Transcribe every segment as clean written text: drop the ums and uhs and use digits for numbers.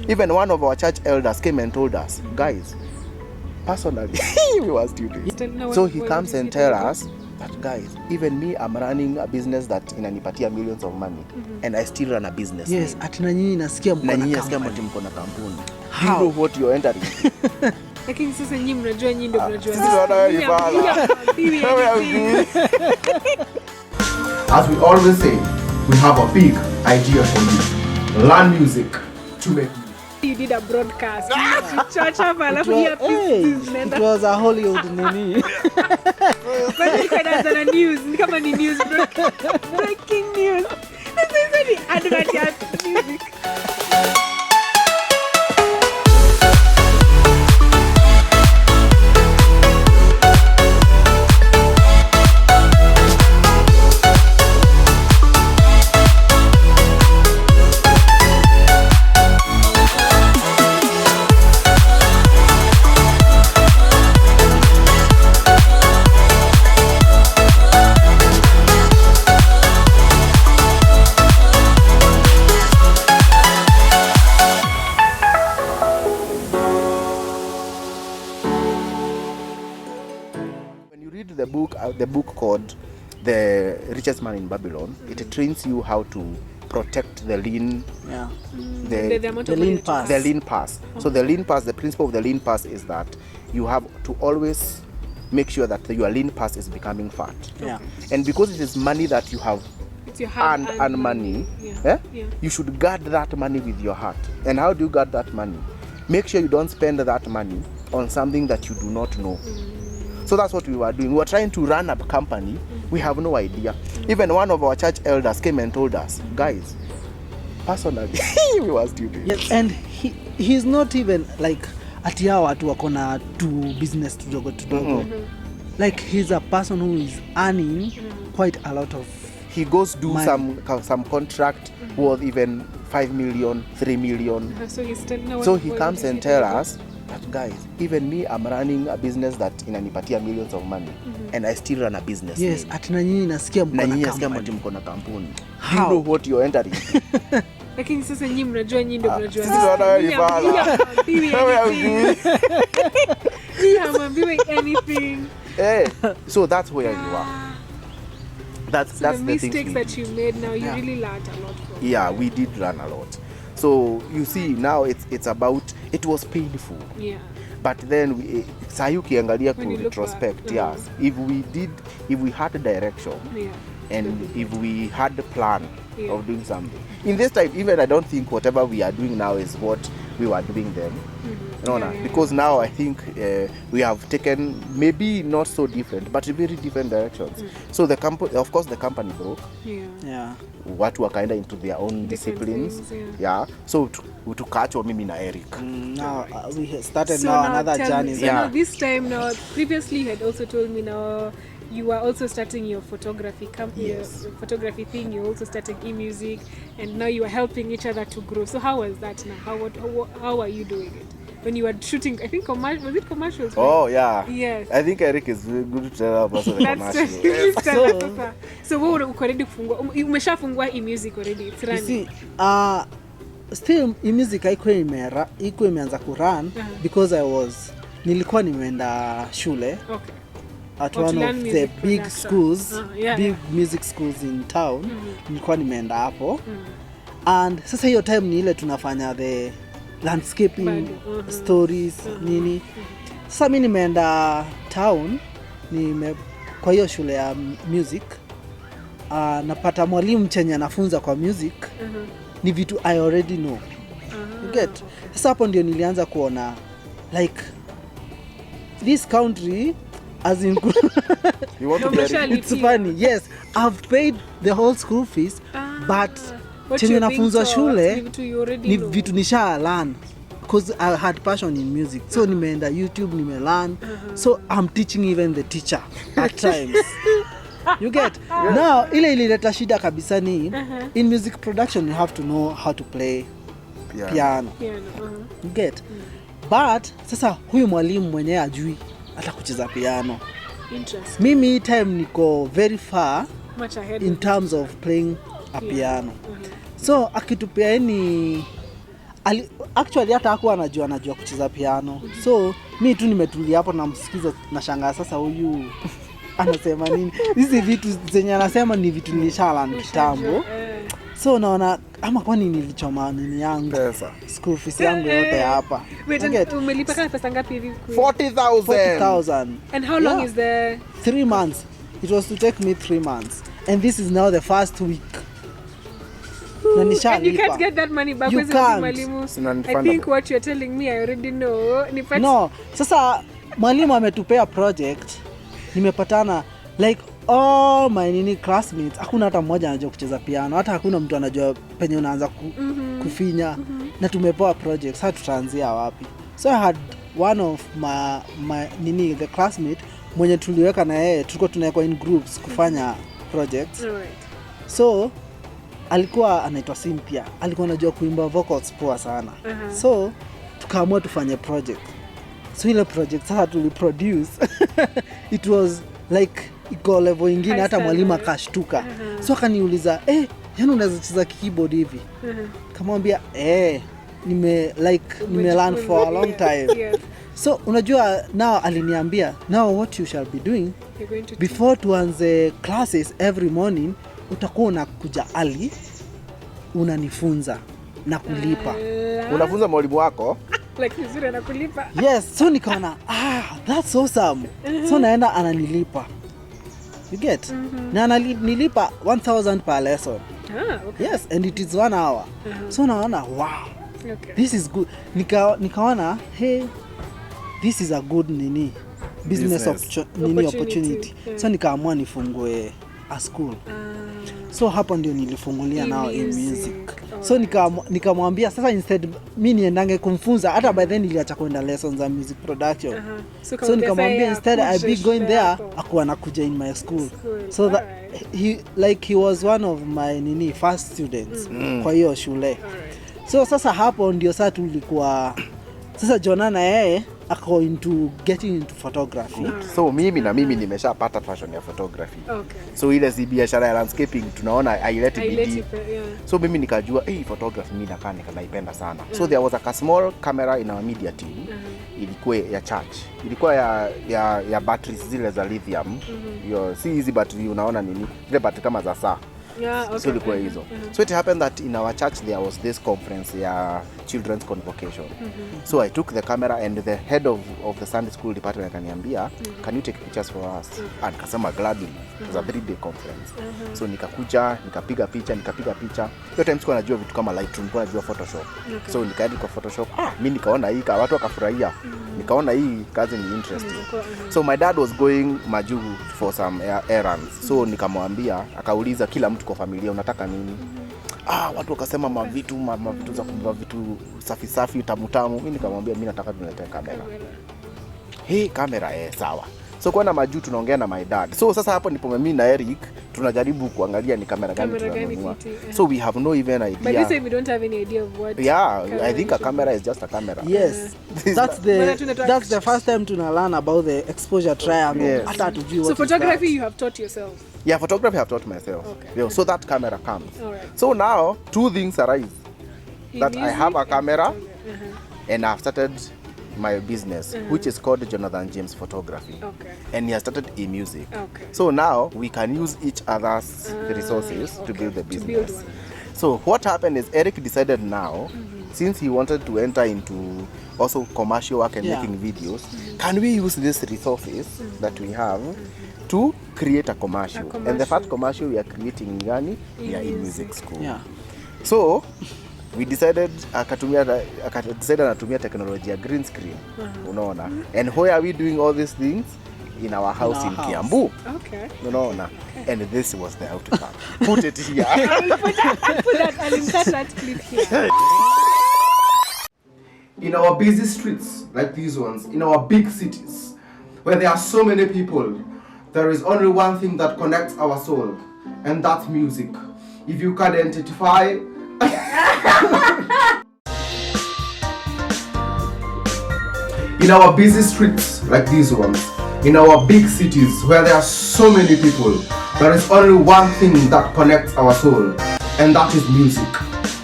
Even one of our church elders came and told us, guys, personally, we were stupid. So he comes and tells us that, guys, even me, I'm running a business that inanipatia millions of money, and I still run a business. Yes, ati na nyinyi nasikia mko na kampuni. Do you know what you're entering? Lakini sasa nyinyi mnajua, nyinyi ndio mnajua. As we always say, we have a big idea for you. Learn music to make music. You did a broadcast. It was a Hollywood nini. But you could have done a news. Come on, news breaking news. That's really advertised music. The book called The Richest Man in Babylon, it trains you how to protect the lean, the lean pass. So the lean pass, the principle of the lean pass is that you have to always make sure that your lean pass is becoming fat. And because it is money that you have earned money, you should guard that money with your heart. And how do you guard that money? Make sure you don't spend that money on something that you do not know. So that's what we were doing. We were trying to run a company. We have no idea. Even one of our church elders came and told us, guys, personally, we were stupid. Yes, and he's not even like ati hao watu wako na tu business tudogo. Like he's a person who is earning quite a lot of. He goes do some contract worth even 5 million, 3 million. So he comes and tells us, but guys, even me, I'm running a business that inanipatia millions of money, and I still run a business. Yes, ati na nyinyi nasikia mko na kampuni. Do you know what you're entering? Lakini sasa nyinyi mnajua, nyinyi ndio mnajua. I'm doing anything. So that's where you are. That's the the mistakes that you made. Now you really learned a lot from. Yeah, we did learn a lot. So you see, now it's about, it was painful. Yeah. But then sahi ukiangalia ku retrospect, yes. If we had a direction, and if we had a plan of doing something. In this time, even I don't think whatever we are doing now is what we were doing then. Because now I think we have taken maybe not so different, but very different directions. So the company, of course, the company broke. Watu wakaenda into their own disciplines. So tukachwa mimi na Eric. Now we started another journey. So now this time, now previously you had also told me now you are also starting your photography company, your photography thing. You're also starting e-music, and now you are helping each other to grow. So how was that now? How are you doing it? When you were shooting, I think was it commercials? Oh yeah. Yes. I think Eric is good to tell us about the commercials. So wewe uko ready kufungua? Umeshafungua e-music already? It's running. You see, still e-music iko imeanza ku run because nilikuwa nimeenda shule. Okay. At one of the big schools, big music schools in town. Nilikuwa nimeenda hapo. And sasa hiyo time ni ile tunafanya the landscaping stories nini. Sasa mimi nimeenda town, kwa hiyo shule ya music. Napata mwalimu chenye anafunza kwa music. Ni vitu I already know. You get? Sasa hapo ndio nilianza kuona like this country as in you want to be it's funny. Yes, I've paid the whole school fees, but chenye nafunzwa shule ni vitu nisha learn because I had passion in music. So nimeenda YouTube, nimelearn. So I'm teaching even the teacher at times. You get? Now ile ilileta shida kabisa ni in music production you have to know how to play piano. You get? But sasa huyu mwalimu mwenyewe ajui hata kucheza piano. Interesting. Mimi time niko very far much ahead in terms of playing a piano. So akitupia Actually hata hakuwa anajua kucheza piano. So mi tu nimetulia hapo namsikiza na shangaa sasa huyu anasema nini. Hizi vitu zenye anasema ni vitu nilishalan kitambo. So naona ama kwani nilichoma nini yangu pesa school fees yangu yote hapa. Umelipa kama pesa ngapi hivi? 40,000. And how long is the 3 months. It was to take me 3 months. And this is now the first week. And you can't get that money back. You can't. I think what you're telling me I already know. No, sasa mwalimu ametupea project. Nimepatana like all my classmates, hakuna hata mmoja anajua kucheza piano, hata hakuna mtu anajua penye unaanza kufinya. Na tumepewa project, sasa tutaanzia wapi? So I had one of my the classmate mwenye tuliweka na yeye, tulikuwa tunawekwa in groups kufanya projects. Right. So alikuwa anaitwa Cynthia, alikuwa anajua kuimba vocals poa sana. So tukaamua tufanye project. So ile project sasa tuliproduce it was like iko level ingine, hata mwalimu akashtuka. So akaniuliza yani unaweza cheza keyboard hivi? Kamwambia nime learn for a long time. Yes. So unajua now aliniambia, now what you shall be doing before tuanze classes every morning, utakuwa unakuja ali unanifunza na kulipa. Unafunza mwalimu wako? Like vizuri anakulipa. Yes, so nikaona that's awesome. So naenda ananilipa. You get? Na ananilipa 1,000 per lesson. Okay. Yes, and it is 1 hour. So naona wow. Okay. This is good. Nikaona hey, this is a good business opportunity. So nikaamua nifungue a school. So hapo ndio nilifungulia nao in music. So nikamwambia sasa instead mimi niendange kumfunza, hata by then niliacha kwenda lessons za music production. So nikamwambia instead I be going there, akuwa nakuja in my school. So that he was one of my first students kwa hiyo shule. So sasa hapo ndio sasa tulikuwa sasa Jonah na yeye ako getting into photography. So mimi nimeshapata passion ya photography. Okay. So ile biashara ya landscaping tunaona haileti bidii. So mimi nikajua photography mimi naipenda sana. So there was a small camera in our media team. Ilikuwa ya charge. Ilikuwa ya batteries zile za lithium. Si hizi battery unaona zile battery kama za saa. Yeah, okay. So ilikuwa hizo. So it happened that in our church there was this conference ya children's convocation. So I took the camera and the head of the Sunday school department akaniambia, can you take pictures for us? And kasema gladly. It was a 3-day conference. So nikakuja, nikapiga picha. Hiyo time sikuwa najua vitu kama Lightroom, nilikuwa najua Photoshop. So nikaenda kwa Photoshop. Mimi nikaona hii watu wakafurahia. Nikaona hii kazi ni interesting. So my dad was going Maju for some errands. So nikamwambia, akauliza kila mtu kwa familia unataka nini? Watu wakasema mavitu za kumba vitu safi tamu. Mimi nikamwambia mimi nataka tunilete kamera. Kamera sawa. So kwa na Maju tunaongea na my dad. So sasa hapo ndipo mimi na Eric tunajaribu kuangalia ni kamera gani tunanunua. So we have no even idea. But this time we don't have any idea of what. Yeah, I think a camera is just a camera. Yes. That's the first time to learn about the exposure triangle. Yes. So photography you have taught yourself? Yeah, photography I have taught myself. Okay. Yeah, so that camera comes. All right. So now 2 things arise. That I have a camera and I've started my business, which is called Jonathan James Photography. Okay. And he has started e-music. Okay. So now we can use each other's resources to build the business. So what happened is Eric decided now, since he wanted to enter into also commercial work and making videos, can we use these resources that we have to create a commercial? And the first commercial we are creating in e-music school. Yeah. So we decided anatumia technology ya green screen. Unaona? And where are we doing all these things? In our house in Kiambu. Okay. Unaona? And this was the outcome. Put it here. I'll insert that clip here. In our busy streets like these ones, in our big cities, where there are so many people, there is only one thing that connects our soul, and that's music. If you can identify in our busy streets like these ones, in our big cities where there are so many people, there is only one thing that connects our soul, and that is music.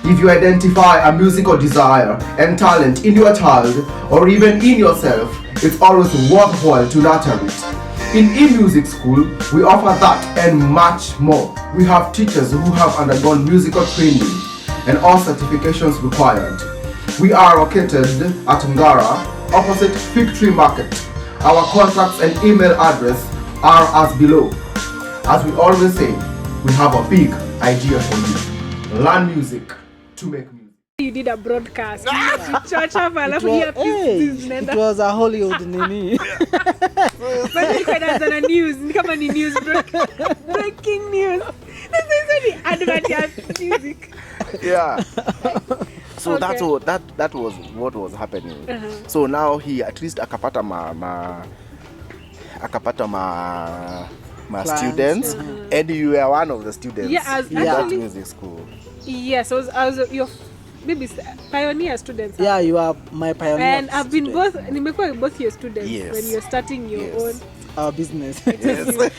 If you identify a musical desire and talent in your child or even in yourself, it's always worthwhile to nurture it. In eMusic School, we offer that and much more. We have teachers who have undergone musical training and all certifications required. We are located at Ngara, opposite Fig Tree Market. Our contacts and email address are as below. As we always say, we have a big idea for you. Learn music to make music. You did a broadcast. It was a Hollywood nini. News breaking news. Advert music. Yeah. So Okay. that was what was happening. So now he at least akapata my Clients, students, and you were one of the students in that actually, music school. Yes, I was your maybe pioneer students. Yeah, you are my pioneer. And I've been student. both your students when you're starting your own Our business. Yes.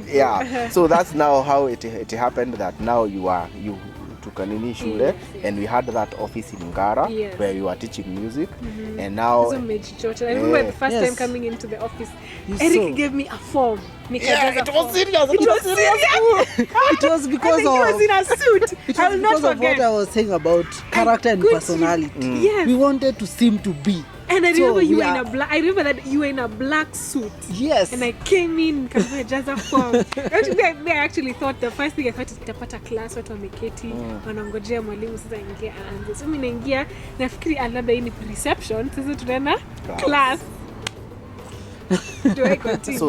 Yeah. So that's now how it happened that now you took Kanini Shule, and we had that office in Ngara where you are teaching music, and now I remember the first time coming into the office, Eric gave me a form. It was serious. It was because he was in a suit. I will not forget what I was saying about character and personality. Yes. We wanted to seem to be. And I remember so I remember that you were in a black suit. Yes. And I came in Jaza form. I actually thought the first thing I thought is tapata class watu wameketi wanangojea mwalimu sasa ingia aanze. So mimi naingia nafikiri labda hii ni reception, sasa tunaenda class. Do I continue?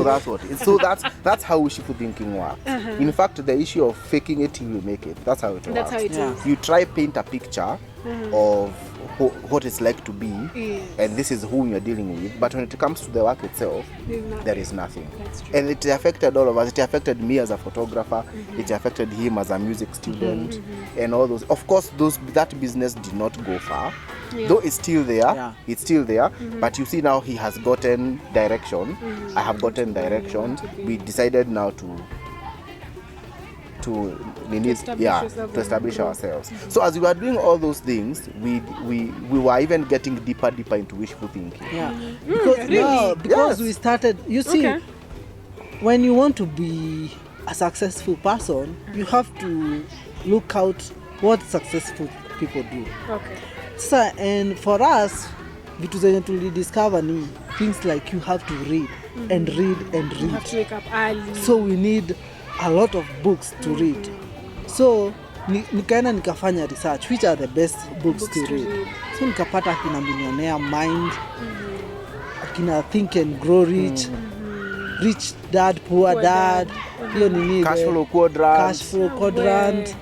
So that's how wishful thinking works. In fact, the issue of faking it till you make it, that's how it works. That's how it is. You try paint a picture of what it's like to be, and this is who you're dealing with, but when it comes to the work itself, there is nothing. That's true. And it affected all of us. It affected me as a photographer, it affected him as a music student, and all those. Of course, that business did not go far, though it's still there. It's still there, but you see now he has gotten direction. I have gotten direction. We decided now to establish ourselves. So as we were doing all those things, we were even getting deeper into wishful thinking. Yeah. Because we started, you see, when you want to be a successful person, you have to look out what successful people do. Okay. So, and for us, vitu zenye tulidiscover ni things like you have to read and read and read. You have to wake up early. So we need a lot of books to read. So nikaenda nikafanya research which are the best books to read. So nikapata akina Millionaire Mind, akina Think and Grow Rich, Rich Dad Poor Dad, hiyo nini, Cash Flow Quadrant,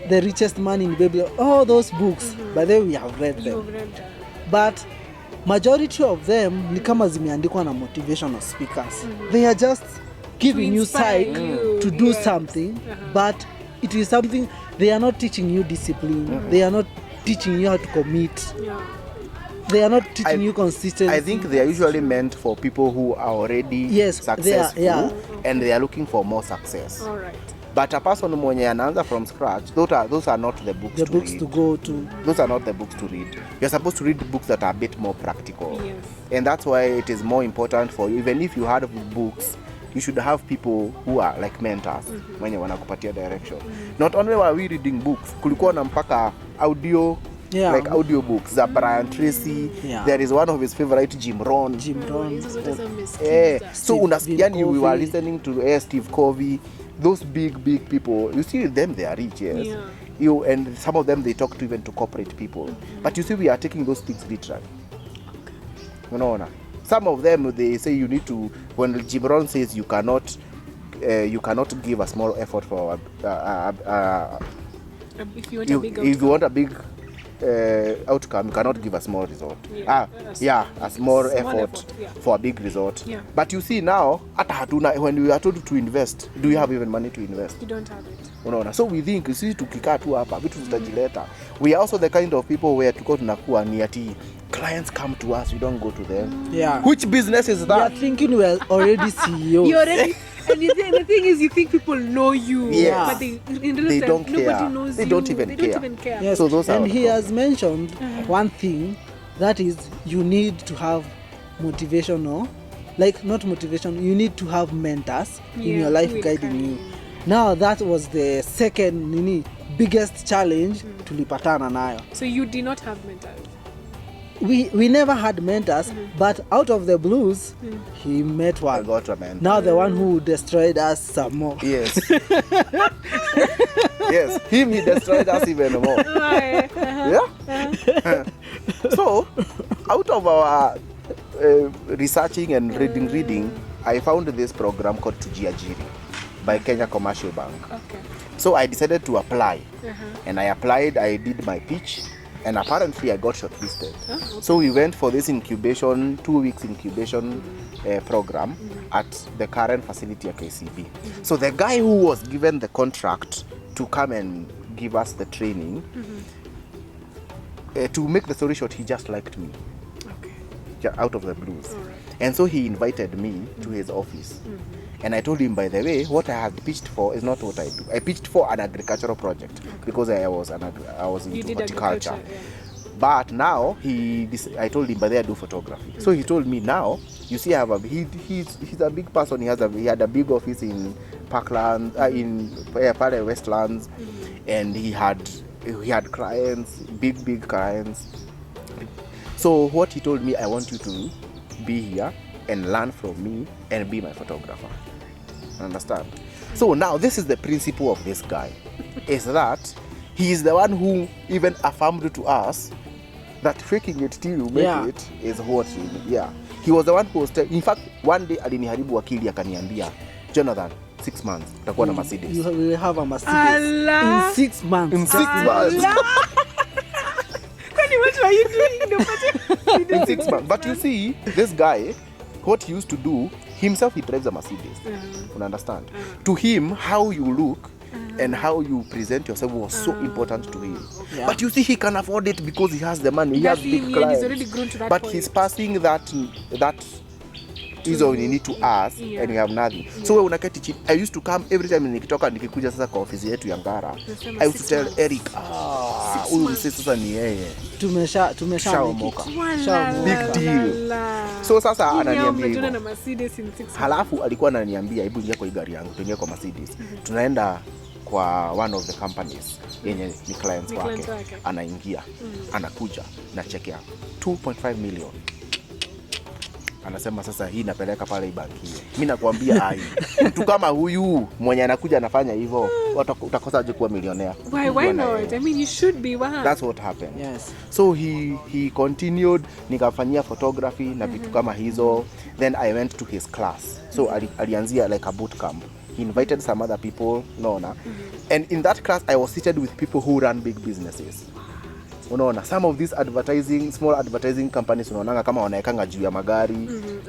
The Richest Man in Babylon, all those books. By the way, we have read them. But majority of them ni kama zimeandikwa na motivational speakers. They are just giving you sight to do something, but it is something, they are not teaching you discipline. They are not teaching you how to commit. They are not teaching you consistency. I think they are usually meant for people who are already successful and they are looking for more success. All right. But a person mwenye anaanza from scratch, those are not the books to read. To go to. Those are not the books to read. You're supposed to read books that are a bit more practical. Yes. And that's why it is more important for you, even if you have books, you should have people who are like mentors when you wanakupatia direction. Not only were we reading books, kulikuwa na mpaka audio, like audio books. Brian Tracy, there is one of his favorite, Jim Rohn. So unasikia we were listening to Steve Covey, those big people. You see them, they are rich, yes. Yeah. And some of them they talk to even to corporate people. But you see, we are taking those things literally. You know, some of them they say you need to. When Jim Rohn says you cannot give a small effort for if you want a big outcome. If you want a big outcome, you cannot give a small result. A small effort for a big result. Yeah. But you see now, when we are told to invest, do you have even money to invest? You don't have it. Unaona. So we think sisi tukikaa tu hapa vitu zitajileta. We are also the kind of people where tuko tunakuwa ni ati clients come to us, we don't go to them. Yeah. Which business is that? We are thinking we are already CEOs. You already And the thing is, you think people know you, yes. but they don't care. Nobody knows they you. Don't even care. Yes. So those and are he has mentioned one thing, that is, you need to have motivational, like not motivation, you need to have mentors in your life guiding you. Now that was the second biggest challenge tulipatana nayo. So you did not have mentors? We never had mentors, but out of the blues, he met one. I got a mentor. Now the one who destroyed us some more. Yes. Yes, he destroyed us even more. Yeah. So, out of our researching and reading, I found this program called Tujiajiri by Kenya Commercial Bank. Okay. So I decided to apply, and I applied. I did my pitch, and apparently I got shortlisted. Okay. So we went for this 2 weeks incubation program at the current facility at KCB. So the guy who was given the contract to come and give us the training, to make the story short, he just liked me. Okay. Out of the blues. Right. And so he invited me to his office. And I told him, by the way, what I had pitched for is not what I do. I pitched for an agricultural project because I was into horticulture. Yeah. But now I told him, by the way, I do photography. So he told me, now you see, he's a big person. He had a big office in Parkland, in Westlands, and he had clients, big clients. So what he told me, I want you to be here and learn from me and be my photographer. Understand? So now this is the principle of this guy, is that he is the one who even affirmed to us that faking it till you make it is what you need. Yeah. He was the one who was in fact, one day aliniharibu akili akaniambia, Jonathan, 6 months utakuwa na Mercedes. You will have a Mercedes in 6 months. In 6 months. What are you doing? In 6 months. But you see, this guy, what he used to do, himself, he drives a Mercedes. You understand? To him, how you look and how you present yourself was so important to him. Yeah. But you see, he can afford it because he has the money. He has big clients. He's already grown to that point. He's passing that is all you need to ask, and you have nothing. So when unaketi chini, I used to come every time nikitoka nikikuja sasa kwa ofisi yetu ya Ngara. I used to tell Eric, huyu sasa ni yeye. Tumeshaomoka. Big deal. So sasa ananiambia hivyo. Halafu alikuwa ananiambia, hebu ingia kwa gari yangu, tuingie kwa Mercedes. Tunaenda kwa one of the companies yenye ni clients wake. Anaingia, anakuja na check ya 2.5 million. Anasema sasa hii napeleka pale banki. Mimi nakwambia mtu kama huyu mwenye anakuja anafanya hivyo, utakosaje kuwa millionaire? Why not? I mean, you should be one. That's what happened. Yes. So he continued, nikafanyia photography na vitu kama hizo. Then I went to his class. So alianzia like a boot camp. He invited some other people, and in that class I was seated with people who run big businesses. Unaona, some of these small advertising companies unaonanga kama wanaekanga juu ya magari,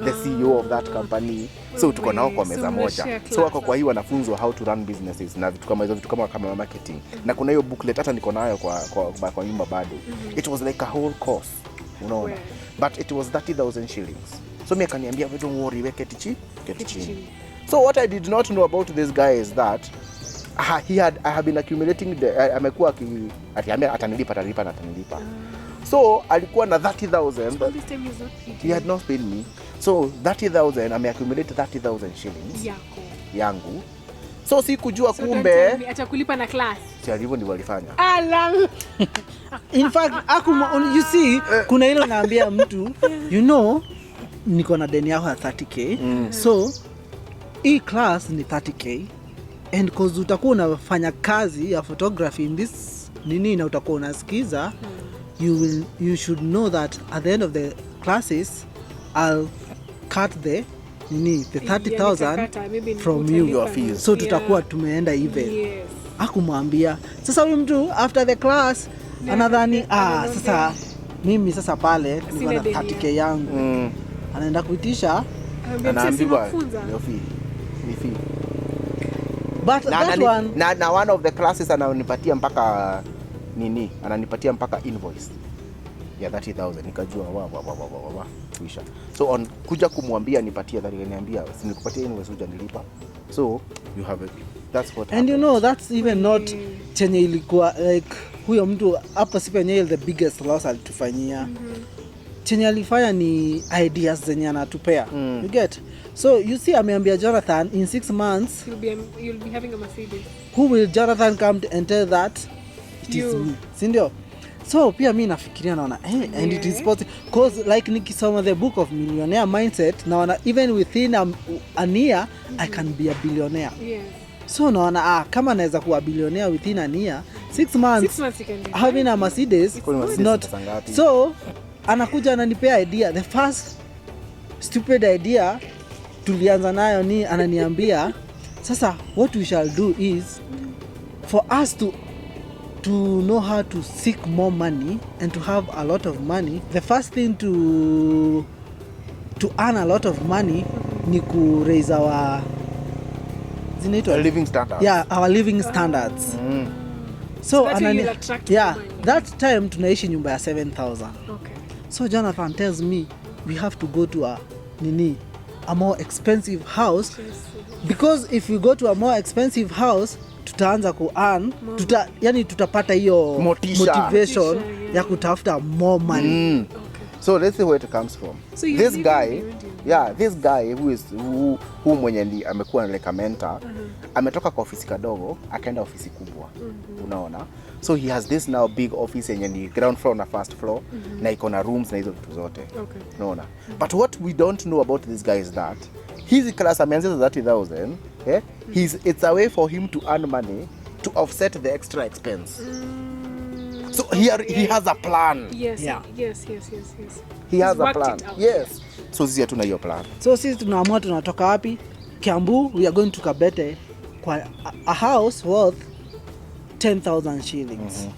the CEO of that company. So tuko nao kwa meza moja. So wako kwa hii wanafunzwa how to run businesses na vitu kama hizo, vitu kama marketing. Na kuna hiyo booklet hata niko nayo kwa nyumba bado. It was like a whole course, unaona. But it was 30,000 shillings. So mimi akaniambia, don't worry, weke chini. So what I did not know about this guy is that I have been accumulating amekuwa atanilipa. So alikuwa na 30,000. He had not paid me. So 30,000, ameaccumulate 30,000 shillings yangu. So sikujua kumbe atakulipa na class. Si hivyo ndivyo walifanya. In fact, you see, kuna ile naambia mtu, niko na deni yako ya 30k. So hii class ni 30k. And cause utakuwa unafanya kazi ya photography in this na utakuwa unasikiza, you should know that at the end of the classes I'll cut the 30,000 from you. So tutakuwa tumeenda even. Akumwambia sasa huyu mtu after the class anadhani sasa mimi sasa pale niko na 30k yangu. Anaenda kuitisha, anaambiwa ni fee. But na one of the classes ananipatia mpaka invoice ya 30,000 nikajua wa kuisha. So on kuja kumwambia nipatie 30, niambia sinikupatie invoice hujanilipa. So you have it. That's what and happened. you know that's even not chenye ilikuwa like huyo mtu hapa si penye the biggest loss alitufanyia. Chenye alifanya ni ideas zenye anatupea. You get? So you see ameambia Jonathan in 6 months you'll be having a Mercedes. Who will Jonathan come and tell that it is me? Sindio? So pia mi nafikiria naona and it is possible because like nikisoma the book of millionaire mindset naona even within a year I can be a billionaire. Yes. So naona kama naweza kuwa billionaire within a year 6 months you can be having a Mercedes is not. So anakuja ananipea idea, the first stupid idea tulianza nayo ni ananiambia sasa what we shall do is for us to know how to seek more money and to have a lot of money, the first thing to earn a lot of money ni ku raise our living standards. Yeah, our living standards. So that time tunaishi nyumba ya 7,000. Okay. So Jonathan tells me we have to go to a more expensive house because if we go to a more expensive house tutaanza ku earn yani tutapata hiyo motivation ya kutafuta more money. Okay. So let's see where it comes from. So this guy who mwenye ndi amekuwa like a mentor ametoka kwa ofisi kadogo akaenda ofisi kubwa. Unaona? So he has this now big office yenye ni ground floor na first floor na iko na rooms na hizo vitu zote. Okay. Unaona? But what we don't know about this guy is that his class ameanza 30,000, it's a way for him to earn money to offset the extra expense. So he has a plan. Yes. He has a plan. Yes. So sisi hatuna hiyo plan. So sisi tunaamua tunatoka wapi? Kiambu, we are going to Kabete kwa a house worth 10,000 shillings.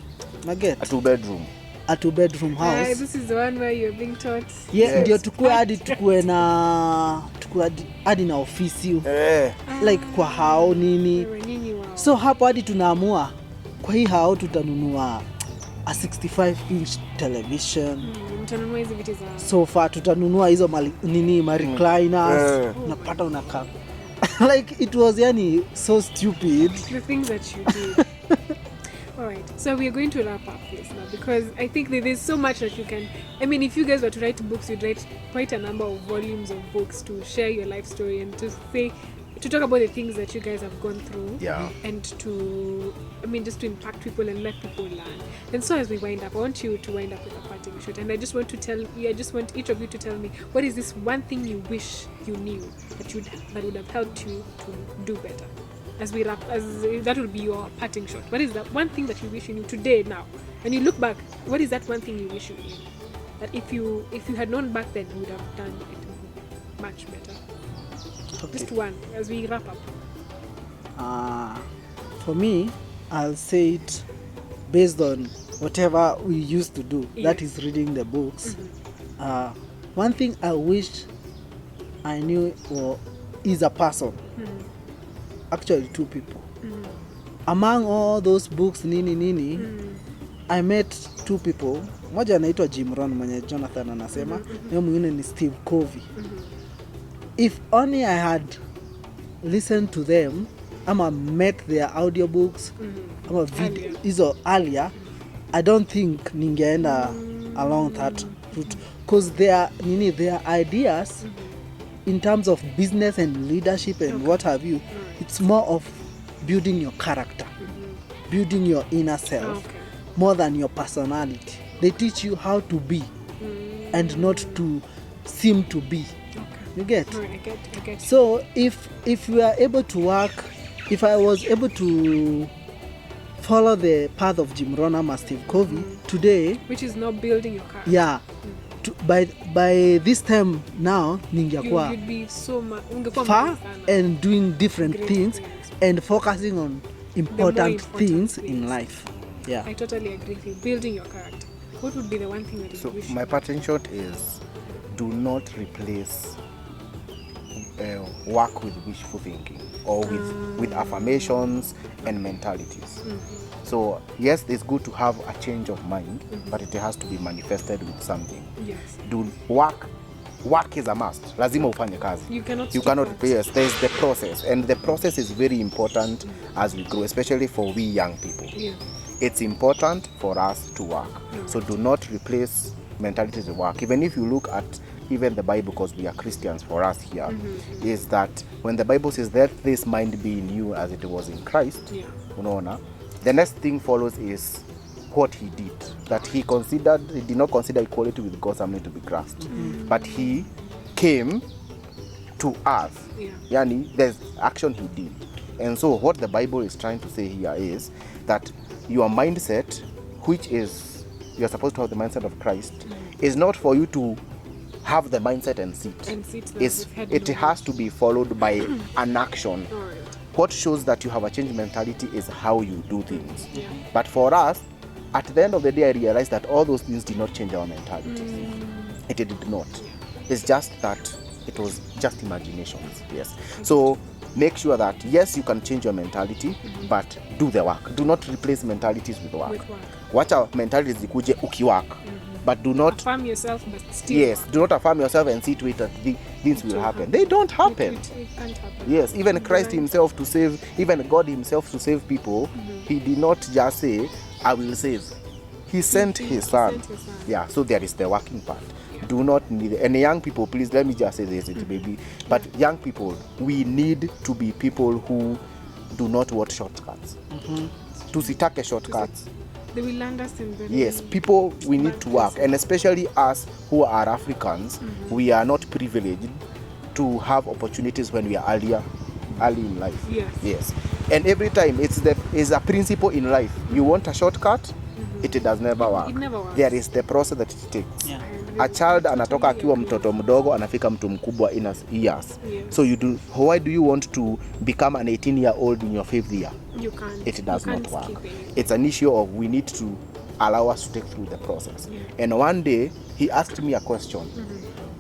Get a 2-bedroom. A 2-bedroom house. This is the one where you're being taught. Yeah, ndio tukue hadi na ofisi. Like kwa hao nini. So hapo hadi tunaamua kwa hii hao tutanunua a 65-inch television. Tutanunua hizo vitu za sofa, tutanunua hizo recliners. Unapata unakaa. Like it was so stupid. The things that you did. All right, so we are going to wrap up this now because I think that there's so much that you can. I mean, if you guys were to write books, you'd write quite a number of volumes of books to share your life story and to talk about the things that you guys have gone through. Yeah. And just to impact people and let people learn. And so as we wind up, I want you to wind up with a parting shot. And I just want each of you to tell me, what is this one thing you wish you knew that would have helped you to do better? As we wrap, that will be your parting shot. What is that one thing that you wish you knew today now? When you look back, what is that one thing you wish you knew? That if you had known back then, you would have done it much better. Okay. Just one, as we wrap up. For me, I'll say it based on whatever we used to do. Yes. That is reading the books. One thing I wish I knew is a person. Actually 2 people. Among all those books I met 2 people. Moja anaitwa Jim Rohn mwenye Jonathan anasema, na mwingine ni Steve Covey. If only I had listened to them ama met their audiobooks ama video hizo earlier, I don't think ningeenda along that route because their ideas in terms of business and leadership and what have you, it's more of building your character, building your inner self, more than your personality. They teach you how to be and not to seem to be. You get? No, I get. So if we are able to work, if I was able to follow the path of Jim Rohn and Steve Covey today, which is not building your character. Yeah. By this time now, ningekuwa you'd be so far and doing different things and focusing on important things in life. Yeah. I totally agree with you. Building your character. What would be the one thing that you wish? My parting shot is do not replace work with wishful thinking or with affirmations and mentalities. So yes, it's good to have a change of mind, but it has to be manifested with something. Yes. Work is a must. Lazima ufanye kazi. You cannot yes, there's the process, and the process is very important as we grow, especially for we young people. Yeah. It's important for us to work. So do not replace mentalities with work. Even if you look at even the Bible, because we are Christians, for us here, is that when the Bible says that this mind be in you as it was in Christ, the next thing follows is what he did. That he did not consider equality with God something to be grasped, but he came to us. Yani, there's action he did. And so what the Bible is trying to say here is that your mindset, which is, you're supposed to have the mindset of Christ, is not for you to have the mindset and sit. It has to be followed by an action. Right. What shows that you have a changed mentality is how you do things. But for us, at the end of the day, I realized that all those things did not change our mentalities. It did not. It's just that it was just imaginations. Yes. So make sure that yes, you can change your mentality, but do the work. Do not replace mentalities with work. Watch out, mentalities zikuje ukiwork. But do not affirm yourself, but still. Yes, do not affirm yourself and see to it that things will happen. They don't happen. It can't happen. Yes, even Christ himself to save, even God himself to save people, he did not just say, I will save. He sent his son. Yeah, so there is the working part. Do not need it. And young people, please let me just say this, baby. But young people, we need to be people who do not want shortcuts. Tusitake shortcuts. They will understand very yes, people, we need to work, and especially us who are Africans, we are not privileged to have opportunities when we are early in life. Yes. And every time it's a principle in life. You want a shortcut, it does never work. It never works. There is the process that it takes. A child anatoka akiwa mtoto mdogo anafika mtu mkubwa in years. So why do you want to become an 18-year-old in your 5th year? You can't. It does not work. It's an issue of we need to allow us to take through the process. And one day he asked me a question.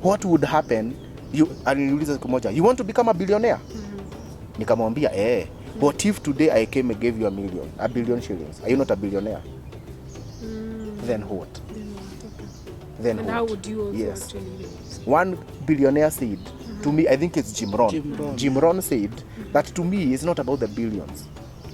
What would happen? You want to become a billionaire? Nikamwambia, what if today I came and gave you a billion shillings? Are you not a billionaire? Then what? Then and what? How would you also actually? One billionaire said to me, I think it's Jim Rohn said that to me it's not about the billions.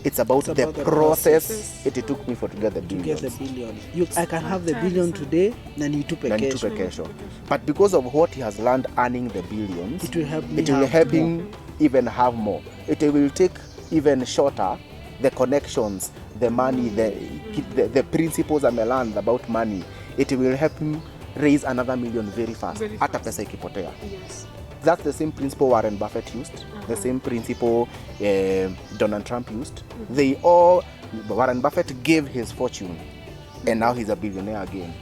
It's about the process it took me to get the billions. I can have the billion today, then you took a But because of what he has learned earning the billions, it will help him even have more. It will take even shorter the connections, the money, the principles I learned about money. It will help him raise another million very fast. Hata pesa ikipotea. Yes. That's the same principle Warren Buffett used, the same principle Donald Trump used. Warren Buffett gave his fortune, and now he's a billionaire again.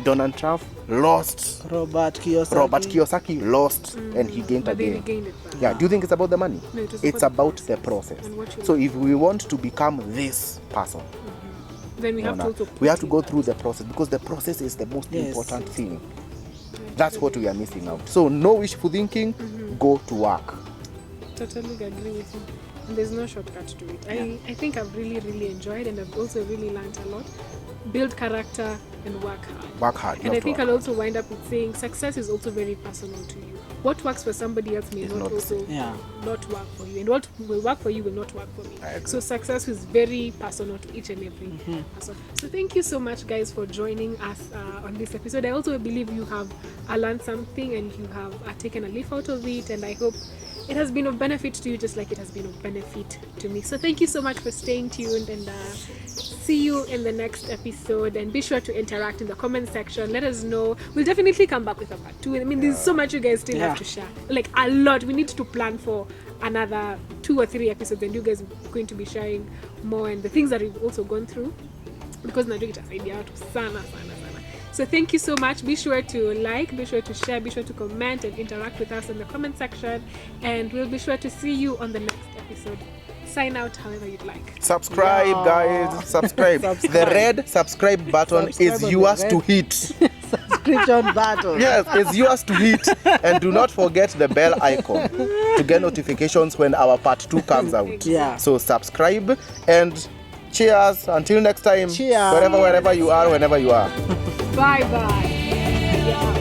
Donald Trump lost. Robert Kiyosaki lost, and he gained again. Gained it back. Yeah, do you think it's about the money? No, it's about the process. So if we want to become this person, then we have to go through the process, because the process is the most important thing. That's what we are missing out. So no wishful thinking, go to work. Totally agree with you. And there's no shortcut to it. I think I've really enjoyed, and I've also really learned a lot. Build character and work hard. Work hard. And I think I'll also wind up with saying success is also very personal to you. What works for somebody else may not also not work for you. And what will work for you will not work for me. So success is very personal to each and every person. So thank you so much, guys, for joining us on this episode. I also believe you have learned something and you have taken a leaf out of it. And I hope it has been of benefit to you, just like it has been of benefit to me. So thank you so much for staying tuned, and see you in the next episode. And be sure to interact in the comment section. Let us know. We'll definitely come back with a part 2. I mean, there's so much you guys still have to share. Like a lot. We need to plan for another 2 or 3 episodes, and you guys are going to be sharing more and the things that we've also gone through, because najua itasaidia watu sana. So thank you so much. Be sure to like, be sure to share, be sure to comment and interact with us in the comment section, and we'll be sure to see you on the next episode. Sign out however you'd like. Subscribe, guys. Subscribe. The red subscribe button is yours to hit. subscription button. Yes, it's yours to hit. And do not forget the bell icon to get notifications when our part 2 comes out. Yeah. So subscribe and cheers. Until next time. Cheers. Wherever you are, whenever you are. Bye-bye. Yeah.